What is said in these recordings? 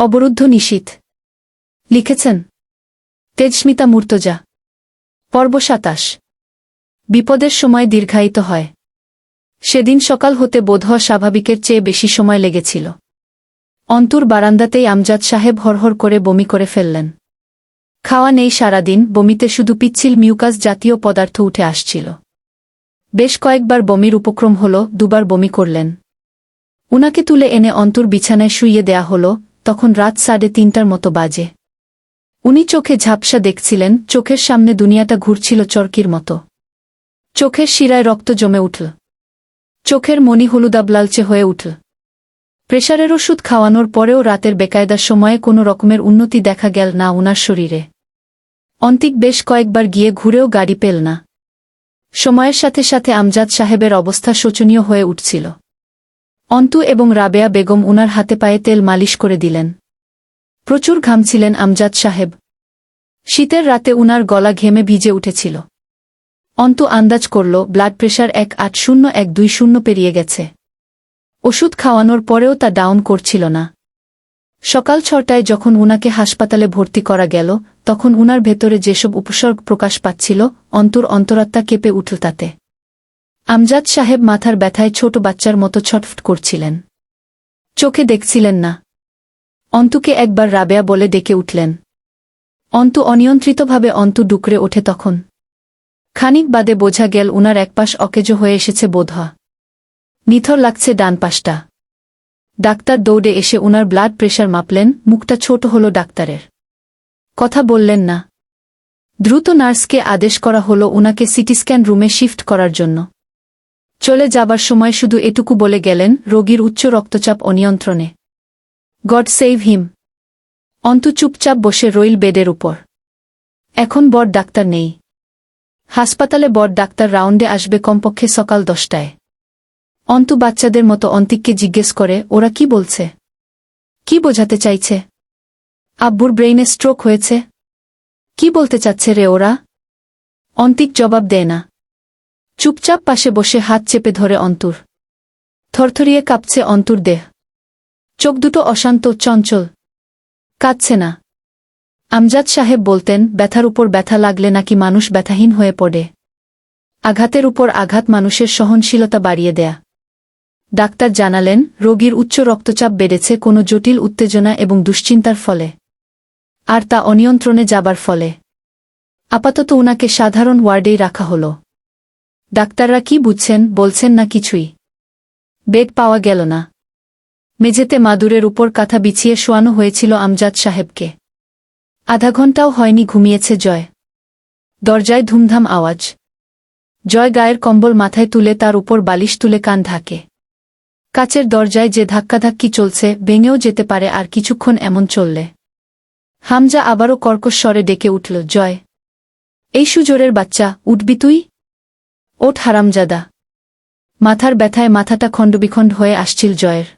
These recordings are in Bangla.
অবরুদ্ধ নিশীথ। লিখেছেন তেজস্মিতা মুর্তজা। পর্ব ২৭। বিপদের সময় দীর্ঘায়িত হয়। সেদিন সকাল হতে বোধহয় স্বাভাবিকের চেয়ে বেশি সময় লেগেছিল। অন্তুর বারান্দাতেই আমজাদ সাহেব হরহর করে বমি করে ফেললেন। খাওয়া নেই সারাদিন, বমিতে শুধু পিচ্ছিল মিউকাস জাতীয় পদার্থ উঠে আসছিল। বেশ কয়েকবার বমির উপক্রম হল, দুবার বমি করলেন। উনাকে তুলে এনে অন্তুর বিছানায় শুইয়ে দেয়া হল। তখন রাত ৩:৩০টার মতো বাজে। উনি চোখে ঝাপসা দেখছিলেন, চোখের সামনে দুনিয়াটা ঘুরছিল চরকির মতো। চোখের শিরায় রক্ত জমে উঠল। চোখের মণি হলুদাব লালচে হয়ে উঠল। প্রেশারের ওষুধ খাওয়ানোর পরেও রাতের বেকায়দার সময়ে কোনো রকমের উন্নতি দেখা গেল না উনার শরীরে। অন্তিক বেশ কয়েকবার গিয়ে ঘুরেও গাড়ি পেল না। সময়ের সাথে সাথে আমজাদ সাহেবের অবস্থা শোচনীয় হয়ে উঠছিল। অন্তু এবং রাবেয়া বেগম উনার হাতে পায়ে তেল মালিশ করে দিলেন। প্রচুর ঘামছিলেন আমজাদ সাহেব। শীতের রাতে উনার গলা ঘেমে ভিজে উঠেছিল। অন্তু আন্দাজ করল ব্লাড প্রেশার 180/120 পেরিয়ে গেছে। ওষুধ খাওয়ানোর পরেও তা ডাউন করছিল না। সকাল ৬টায় যখন উনাকে হাসপাতালে ভর্তি করা গেল, তখন উনার ভেতরে যেসব উপসর্গ প্রকাশ পাচ্ছিল, অন্তুর অন্তরাত্মা কেঁপে উঠল তাতে। আমজাদ সাহেব মাথার ব্যথায় ছোট বাচ্চার মতো ছটফট করছিলেন। চোখে দেখছিলেন না। অন্তুকে একবার রাবেয়া বলে ডেকে উঠলেন। অন্তু অনিয়ন্ত্রিতভাবে ডুকরে ওঠে তখন। খানিক বাদে বোঝা গেল উনার একপাশ অকেজো হয়ে এসেছে বোধহয়। নিথর লাগছে ডান পাশটা। ডাক্তার দৌড়ে এসে উনার ব্লাড প্রেশার মাপলেন, মুখটা ছোট হল ডাক্তারের। কথা বললেন না। দ্রুত নার্সকে আদেশ করা হল উনাকে সিটিস্ক্যান রুমে শিফট করার জন্য। চলে যাবার সময় শুধু এটুকু বলে গেলেন, রোগীর উচ্চ রক্তচাপ অনিয়ন্ত্রণে। God save him. অন্তু চুপচাপ বসে রইল বেডের উপর। এখন বড় ডাক্তার নেই। হাসপাতালে বড় ডাক্তার রাউন্ডে আসবে কমপক্ষে সকাল 10টায়। অন্তু বাচ্চাদের মতো অন্তিককে জিজ্ঞেস করে, ওরা কি বলছে? কি বোঝাতে চাইছে? আব্বুর ব্রেইনে স্ট্রোক হয়েছে? কি বলতে চাচ্ছে রে ওরা? অন্তিক জবাব দেয় না। চুপচাপ পাশে বসে হাত চেপে ধরে অন্তুর। থরথরিয়ে কাঁপছে অন্তুর দেহ। চোখ দুটো অশান্ত, চঞ্চল। কাঁদছে না। আমজাদ সাহেব বলতেন, ব্যথার উপর ব্যথা লাগলে নাকি মানুষ ব্যথাহীন হয়ে পড়ে। আঘাতের উপর আঘাত মানুষের সহনশীলতা বাড়িয়ে দেয়া। ডাক্তার জানালেন, রোগীর উচ্চ রক্তচাপ বেড়েছে কোনো জটিল উত্তেজনা এবং দুশ্চিন্তার ফলে। আর তা অনিয়ন্ত্রণে যাবার ফলে। আপাতত উনাকে সাধারণ ওয়ার্ডেই রাখা হল। ডাক্তাররা কি বুঝছেন, বলছেন না কিছুই। বেড পাওয়া গেল না। মেঝেতে মাদুরের উপর কাঁথা বিছিয়ে শোয়ানো হয়েছিল আমজাদ সাহেবকে। আধা ঘণ্টাও হয়নি ঘুমিয়েছে জয়। দরজায় ধুমধাম আওয়াজ। জয় গায়ের কম্বল মাথায় তুলে তার উপর বালিশ তুলে কান ঢাকে। কাচের দরজায় যে ধাক্কাধাক্কি চলছে, ভেঙেও যেতে পারে আর কিছুক্ষণ এমন চললে। হামজা আবারও কর্কশ স্বরে ডেকে উঠল, জয়! এই সুজোরের বাচ্চা, উঠবি তুই? ওঠ হারামজাদা! মাথার ব্যথায় মাথাটা খণ্ডবিখণ্ড হয়ে আসছিল জয়ের।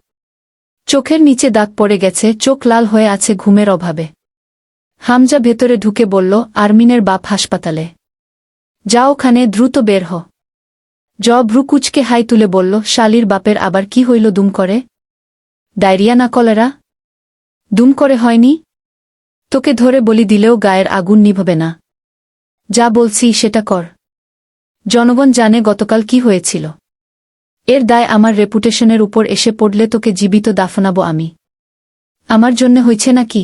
চোখের নিচে দাগ পড়ে গেছে, চোখ লাল হয়ে আছে ঘুমের অভাবে। হামজা ভেতরে ঢুকে বলল, আরমিনের বাপ হাসপাতালে। যা ওখানে, দ্রুত বের হ। ভ্রু কুচকে হাই তুলে বলল, শালির বাপের আবার কি হইল দুম করে? ডায়রিয়া না কলেরা? দুম করে হয়নি? তোকে ধরে বলি দিলেও গায়ের আগুন নিভবে না। যা বলছি সেটা কর। জনগণ জানে গতকাল কি হয়েছিল। এর দায় আমার রেপুটেশনের উপর এসে পড়লে তোকে জীবিত দাফনাবো আমি। আমার জন্যে হয়েছে নাকি?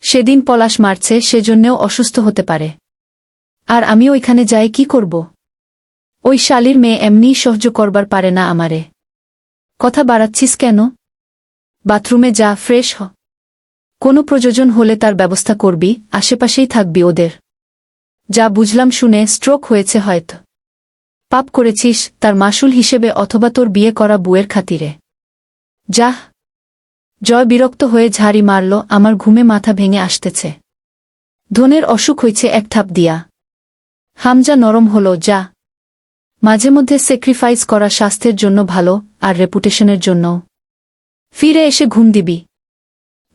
সেদিন পলাশ মারছে, সেজন্যেও অসুস্থ হতে পারে। আর আমি ওইখানে যাই কি করব? ওই শালির মেয়ে এমনিই সহ্য করবার পারে না আমারে। কথা বাড়াচ্ছিস কেন? বাথরুমে যা, ফ্রেশ হ। কোনো প্রয়োজন হলে তার ব্যবস্থা করবি, আশেপাশেই থাকবি ওদের। যা বুঝলাম শুনে, স্ট্রোক হয়েছে হয়তো। পাপ করেছিস, তার মাসুল হিসেবে অথবা তোর বিয়ে করা বুয়ের খাতিরে। যাহ! জয় বিরক্ত হয়ে ঝাড়ি মারল, আমার ঘুমে মাথা ভেঙে আসতেছে। ধনের অসুখ হয়েছে এক থাপ দিয়া। হামজা নরম হল, যা। মাঝে মধ্যে স্যাক্রিফাইস করা স্বাস্থ্যের জন্য ভালো, আর রেপুটেশনের জন্যও। ফিরে এসে ঘুম দিবি।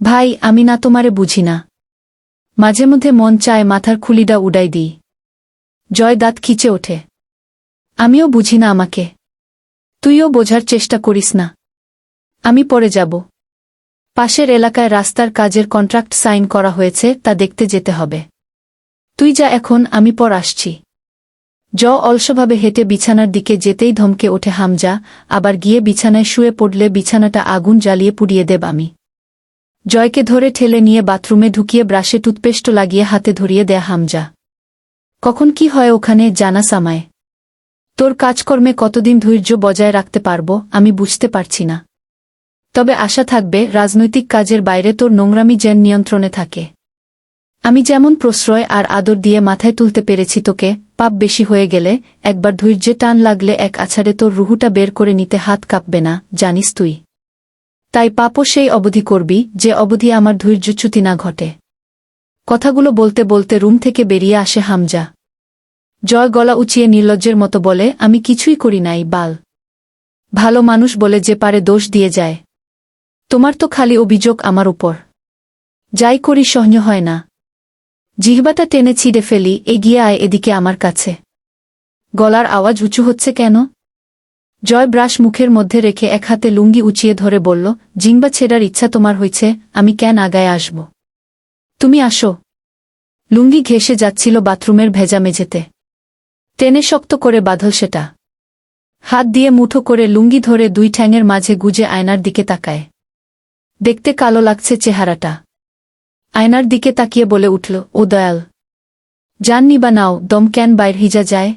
ভাই, আমি না তোমারে বুঝি না। মাঝে মধ্যে মন চায় মাথার খুলিডা উড়াই দিই। জয় দাঁত খিচে ওঠে। আমিও বুঝি না আমাকে। তুইও বোঝার চেষ্টা করিস না। আমি পরে যাব। পাশের এলাকায় রাস্তার কাজের কন্ট্রাক্ট সাইন করা হয়েছে, তা দেখতে যেতে হবে। তুই যা এখন, আমি পর আসছি। অলসভাবে হেঁটে বিছানার দিকে যেতেই ধমকে ওঠে হামজা, আবার গিয়ে বিছানায় শুয়ে পড়লে বিছানাটা আগুন জ্বালিয়ে পুড়িয়ে দেব আমি। জয়কে ধরে ঠেলে নিয়ে বাথরুমে ঢুকিয়ে ব্রাশে টুথপেস্ট লাগিয়ে হাতে ধরিয়ে দেয়া হামজা। কখন কি হয় ওখানে জানাস আমায়। তোর কাজকর্মে কতদিন ধৈর্য বজায় রাখতে পারবো আমি বুঝতে পারছি না। তবে আশা থাকবে রাজনৈতিক কাজের বাইরে তোর নোংরামি যেন নিয়ন্ত্রণে থাকে। আমি যেমন প্রশ্রয় আর আদর দিয়ে মাথায় তুলতে পেরেছি তোকে, পাপ বেশি হয়ে গেলে, একবার ধৈর্যে টান লাগলে এক আছাড়ে তোর রুহুটা বের করে নিতে হাত কাঁপবে না, জানিস তুই। তাই পাপও সেই অবধি করবি যে অবধি আমার ধৈর্যচ্যুতি না ঘটে। কথাগুলো বলতে বলতে রুম থেকে বেরিয়ে আসে হামজা। জয় গলা উঁচিয়ে নির্লজ্জের মতো বলে, আমি কিছুই করি নাই বাল। ভালো মানুষ বলে যে পারে দোষ দিয়ে যায়। তোমার তো খালি অভিযোগ আমার উপর। যাই করি সহ্য হয় না। জিহ্বাটা টেনে ছিঁড়ে ফেলি, এগিয়ে আয় এদিকে আমার কাছে। গলার আওয়াজ উঁচু হচ্ছে কেন? জয় ব্রাশ মুখের মধ্যে রেখে এক হাতে লুঙ্গি উঁচিয়ে ধরে বলল, জিহ্বা ছেড়ার ইচ্ছা তোমার হয়েছে, আমি কেন আগায় আসব? তুমি আসো। লুঙ্গি ঘেঁষে যাচ্ছিল বাথরুমের ভেজা মেঝেতে। টেনে শক্ত করে বাঁধল সেটা। হাত দিয়ে মুঠো করে লুঙ্গি ধরে দুই ঠ্যাঙের মাঝে গুজে আয়নার দিকে তাকায়। দেখতে কালো লাগছে চেহারাটা। আয়নার দিকে তাকিয়ে বলে উঠল, ও দয়াল, জাননি বা নাও দম কেন বাইর হিজা যায়।